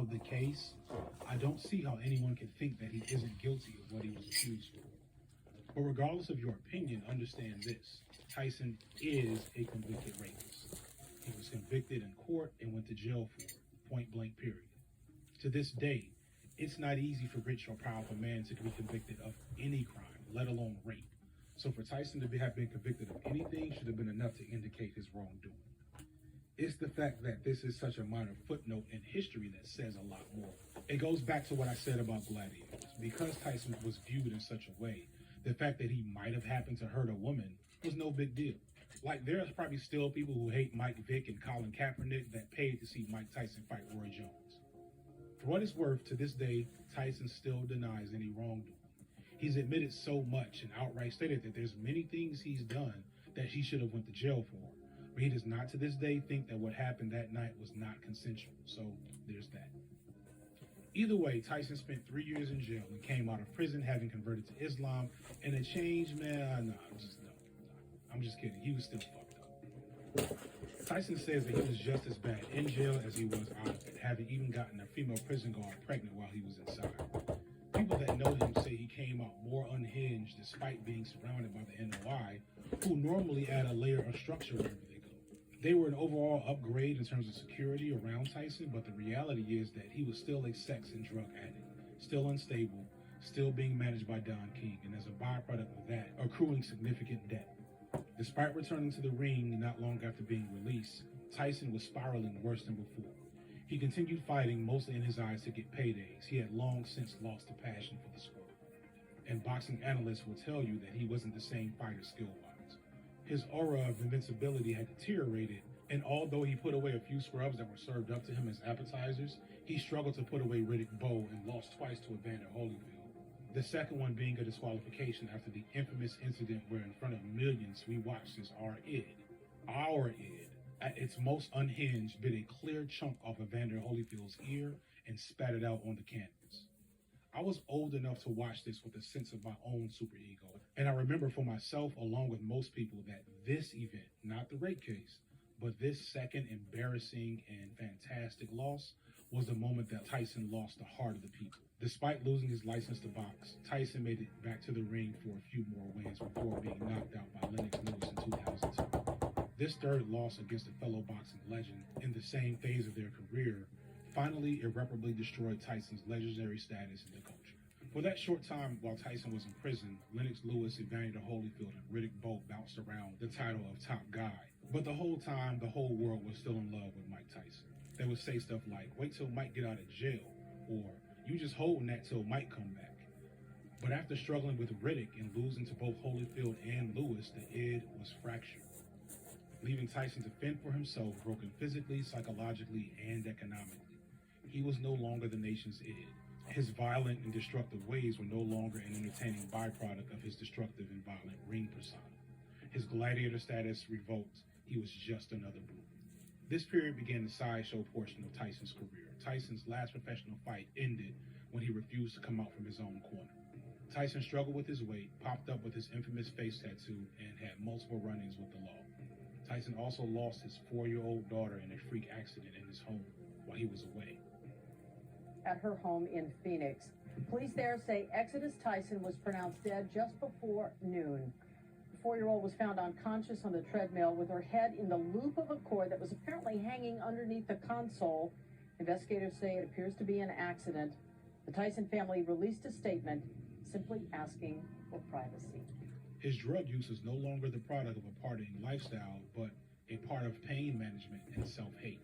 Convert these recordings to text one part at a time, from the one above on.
Of the case, I don't see how anyone can think that he isn't guilty of what he was accused for. But regardless of your opinion, understand this: Tyson is a convicted rapist. He was convicted in court and went to jail for it, point blank period. To this day, it's not easy for rich or powerful men to be convicted of any crime, let alone rape. So for Tyson to have been convicted of anything should have been enough to indicate his wrongdoing. It's the fact that this is such a minor footnote in history that says a lot more. It goes back to what I said about gladiators. Because Tyson was viewed in such a way, the fact that he might have happened to hurt a woman was no big deal. Like, there's probably still people who hate Mike Vick and Colin Kaepernick that paid to see Mike Tyson fight Roy Jones. For what it's worth, to this day, Tyson still denies any wrongdoing. He's admitted so much and outright stated that there's many things he's done that he should have went to jail for. But he does not to this day think that what happened that night was not consensual. So there's that. Either way, Tyson spent 3 years in jail and came out of prison having converted to Islam. And a change, man, I'm just kidding. He was still fucked up. Tyson says that he was just as bad in jail as he was out of it, having even gotten a female prison guard pregnant while he was inside. People that know him say he came out more unhinged despite being surrounded by the NOI, who normally add a layer of structure wherever they go. They were an overall upgrade in terms of security around Tyson, but the reality is that he was still a sex and drug addict, still unstable, still being managed by Don King, and as a byproduct of that, accruing significant debt. Despite returning to the ring not long after being released, Tyson was spiraling worse than before. He continued fighting, mostly in his eyes, to get paydays. He had long since lost the passion for the sport. And boxing analysts will tell you that he wasn't the same fighter skill-wise. His aura of invincibility had deteriorated, and although he put away a few scrubs that were served up to him as appetizers, he struggled to put away Riddick Bowe and lost twice to Evander Holyfield. The second one being a disqualification after the infamous incident where in front of millions we watched as our id, at its most unhinged, bit a clear chunk off Evander Holyfield's ear and spat it out on the canvas. I was old enough to watch this with a sense of my own superego, and I remember for myself, along with most people, that this event, not the rape case, but this second embarrassing and fantastic loss was the moment that Tyson lost the heart of the people. Despite losing his license to box, Tyson made it back to the ring for a few more wins before being knocked out by Lennox Lewis in 2002. This third loss against a fellow boxing legend in the same phase of their career finally irreparably destroyed Tyson's legendary status in the culture. For that short time while Tyson was in prison, Lennox Lewis, Evander Holyfield, and Riddick Bowe bounced around the title of top guy. But the whole time, the whole world was still in love with Mike Tyson. They would say stuff like, "Wait till Mike get out of jail," or "You just holding that till Mike come back." But after struggling with Riddick and losing to both Holyfield and Lewis, the id was fractured, leaving Tyson to fend for himself, broken physically, psychologically, and economically. He was no longer the nation's id. His violent and destructive ways were no longer an entertaining byproduct of his destructive and violent ring persona. His gladiator status revoked, he was just another brute. This period began the sideshow portion of Tyson's career. Tyson's last professional fight ended when he refused to come out from his own corner. Tyson struggled with his weight, popped up with his infamous face tattoo, and had multiple run-ins with the law. Tyson also lost his 4-year-old daughter in a freak accident in his home while he was away. At her home in Phoenix, police there say Exodus Tyson was pronounced dead just before noon. The 4-year-old was found unconscious on the treadmill with her head in the loop of a cord that was apparently hanging underneath the console. Investigators say it appears to be an accident. The Tyson family released a statement simply asking for privacy. His drug use is no longer the product of a partying lifestyle, but a part of pain management and self-hate.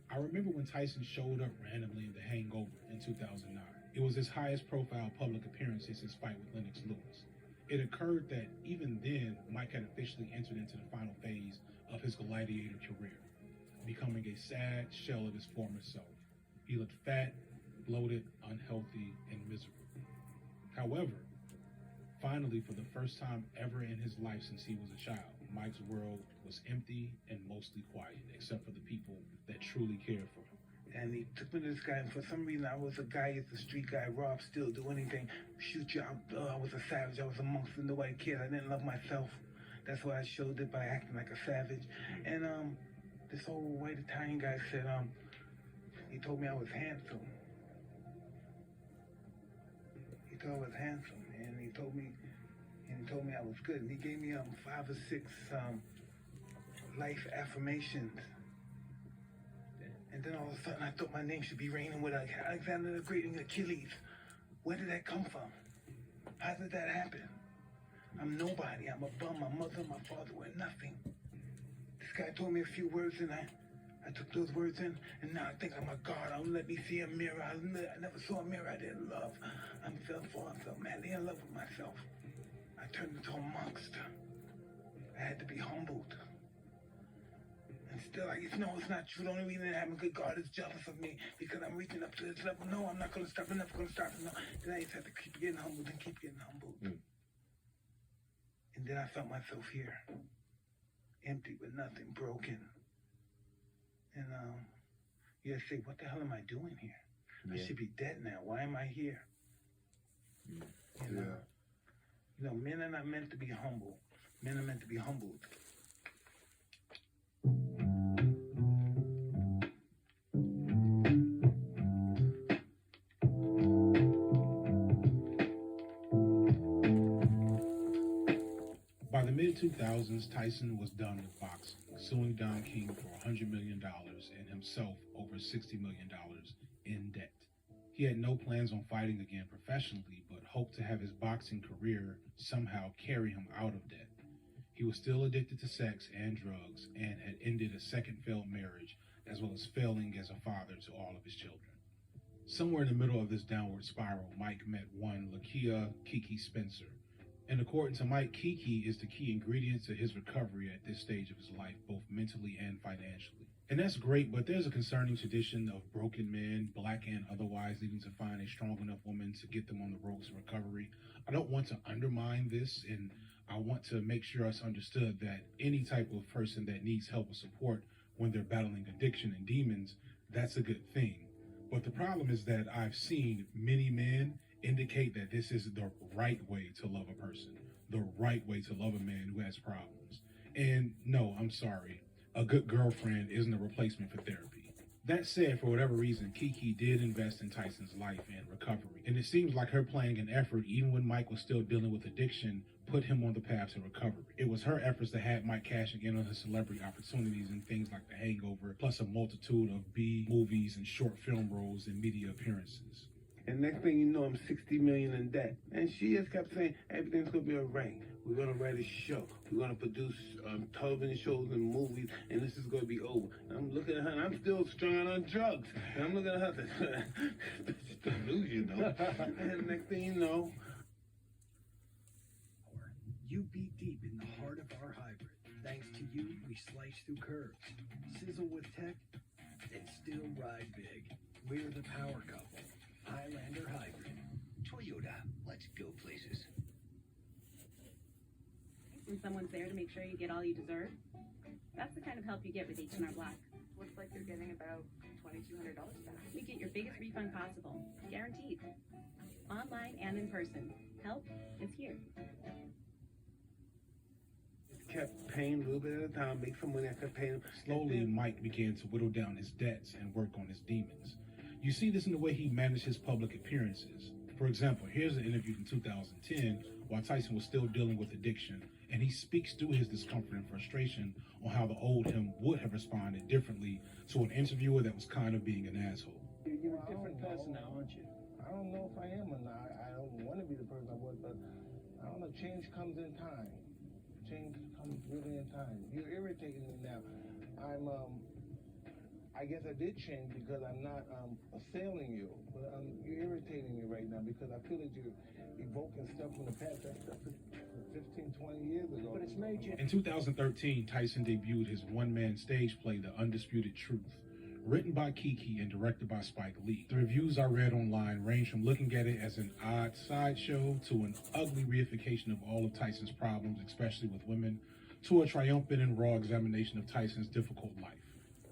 I remember when Tyson showed up randomly in The Hangover in 2009. It was his highest profile public appearance since his fight with Lennox Lewis. It occurred that even then, Mike had officially entered into the final phase of his gladiator career, becoming a sad shell of his former self. He looked fat, bloated, unhealthy, and miserable. However, finally, for the first time ever in his life since he was a child, Mike's world was empty and mostly quiet, except for the people that truly cared for him. And he took me to this guy, and for some reason I was a guy, it's a street guy, rob, steal, do anything, shoot you out. I was a savage, I was amongst the nobody kid, I didn't love myself. That's why I showed it by acting like a savage. And this old white Italian guy said, He told me I was handsome. He thought I was handsome, and he told me I was good. And he gave me 5 or 6 life affirmations. And then all of a sudden, I thought my name should be reigning with Alexander the Great and Achilles. Where did that come from? How did that happen? I'm nobody. I'm a bum. My mother and my father were nothing. This guy told me a few words, and I took those words in, and now I think I'm a god. I'll let me see a mirror. I never saw a mirror I didn't love. I fell madly in love with myself. I turned into a monster. I had to be humbled. And still, it's not true. The only reason I have a good God is jealous of me because I'm reaching up to this level. No, I'm not going to stop. I'm never going to stop. No. Then I just have to keep getting humbled and keep getting humbled. And then I felt myself here, empty with nothing, broken. And you say, what the hell am I doing here? I should be dead now. Why am I here? And, men are not meant to be humble. Men are meant to be humbled. By the mid-2000s, Tyson was done with boxing, suing Don King for $100 million and himself over $60 million in debt. He had no plans on fighting again professionally, but hoped to have his boxing career somehow carry him out of debt. He was still addicted to sex and drugs and had ended a second failed marriage, as well as failing as a father to all of his children. Somewhere in the middle of this downward spiral, Mike met one Lakia Kiki Spencer. And according to Mike, Kiki is the key ingredient to his recovery at this stage of his life, both mentally and financially. And that's great, but there's a concerning tradition of broken men, black and otherwise, needing to find a strong enough woman to get them on the road to recovery. I don't want to undermine this, and I want to make sure it's understood that any type of person that needs help or support when they're battling addiction and demons, that's a good thing. But the problem is that I've seen many men indicate that this is the right way to love a person, the right way to love a man who has problems. And no, I'm sorry, a good girlfriend isn't a replacement for therapy. That said, for whatever reason, Kiki did invest in Tyson's life and recovery. And it seems like her playing an effort, even when Mike was still dealing with addiction, put him on the path to recovery. It was her efforts that had Mike cashing in on his celebrity opportunities and things like The Hangover, plus a multitude of B movies and short film roles and media appearances. And next thing you know, I'm $60 million in debt. And she just kept saying, everything's going to be all right. We're going to write a show. We're going to produce television shows and movies, and this is going to be over. And I'm looking at her, and I'm still strung on drugs. And I'm looking at her, don't lose, you know. And next thing you know, you beat deep in the heart of our hybrid. Thanks to you, we slice through curves, sizzle with tech, and still ride big. We're the power couple. Highlander Hybrid. Toyota, let's go places. And someone's there to make sure you get all you deserve. That's the kind of help you get with H&R Block. Looks like you're getting about $2,200 back. You get your biggest refund possible, guaranteed. Online and in person. Help is here. kept paying a little bit at a time, make some money. I kept paying him. Slowly, Mike began to whittle down his debts and work on his demons. You see this in the way he managed his public appearances. For example, here's an interview from 2010 while Tyson was still dealing with addiction, and he speaks through his discomfort and frustration on how the old him would have responded differently to an interviewer that was kind of being an asshole. You're a different person now, aren't you? I don't know if I am or not. I don't want to be the person I was, but I don't know. Change comes in time. Change comes really in time. You're irritating me now. I guess I did change because I'm not assailing you, but you're irritating me right now because I feel that you're evoking stuff from the past. That stuff is 15, 20 years ago. But it's made you. In 2013, Tyson debuted his one-man stage play, The Undisputed Truth, written by Kiki and directed by Spike Lee. The reviews I read online range from looking at it as an odd sideshow to an ugly reification of all of Tyson's problems, especially with women, to a triumphant and raw examination of Tyson's difficult life.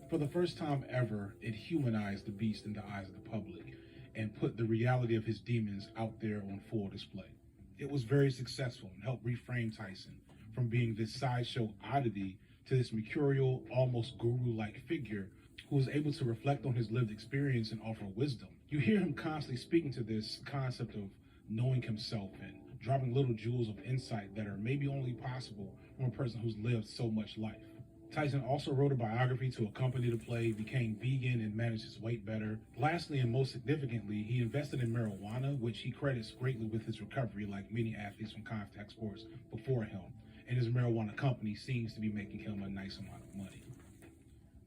For the first time ever, it humanized the beast in the eyes of the public and put the reality of his demons out there on full display. It was very successful and helped reframe Tyson from being this sideshow oddity to this mercurial, almost guru-like figure who is able to reflect on his lived experience and offer wisdom. You hear him constantly speaking to this concept of knowing himself and dropping little jewels of insight that are maybe only possible from a person who's lived so much life. Tyson also wrote a biography to accompany the play, became vegan, and managed his weight better. Lastly, and most significantly, he invested in marijuana, which he credits greatly with his recovery, like many athletes from contact sports before him. And his marijuana company seems to be making him a nice amount of money.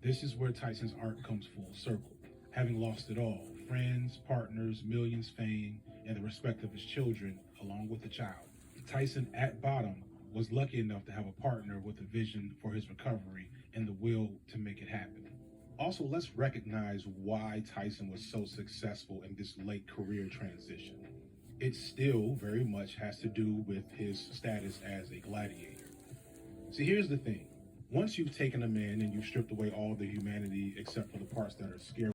This is where Tyson's arc comes full circle. Having lost it all, friends, partners, millions, fame, and the respect of his children, along with a child. Tyson, at bottom, was lucky enough to have a partner with a vision for his recovery and the will to make it happen. Also, let's recognize why Tyson was so successful in this late career transition. It still very much has to do with his status as a gladiator. See, here's the thing. Once you've taken a man and you've stripped away all the humanity except for the parts that are scary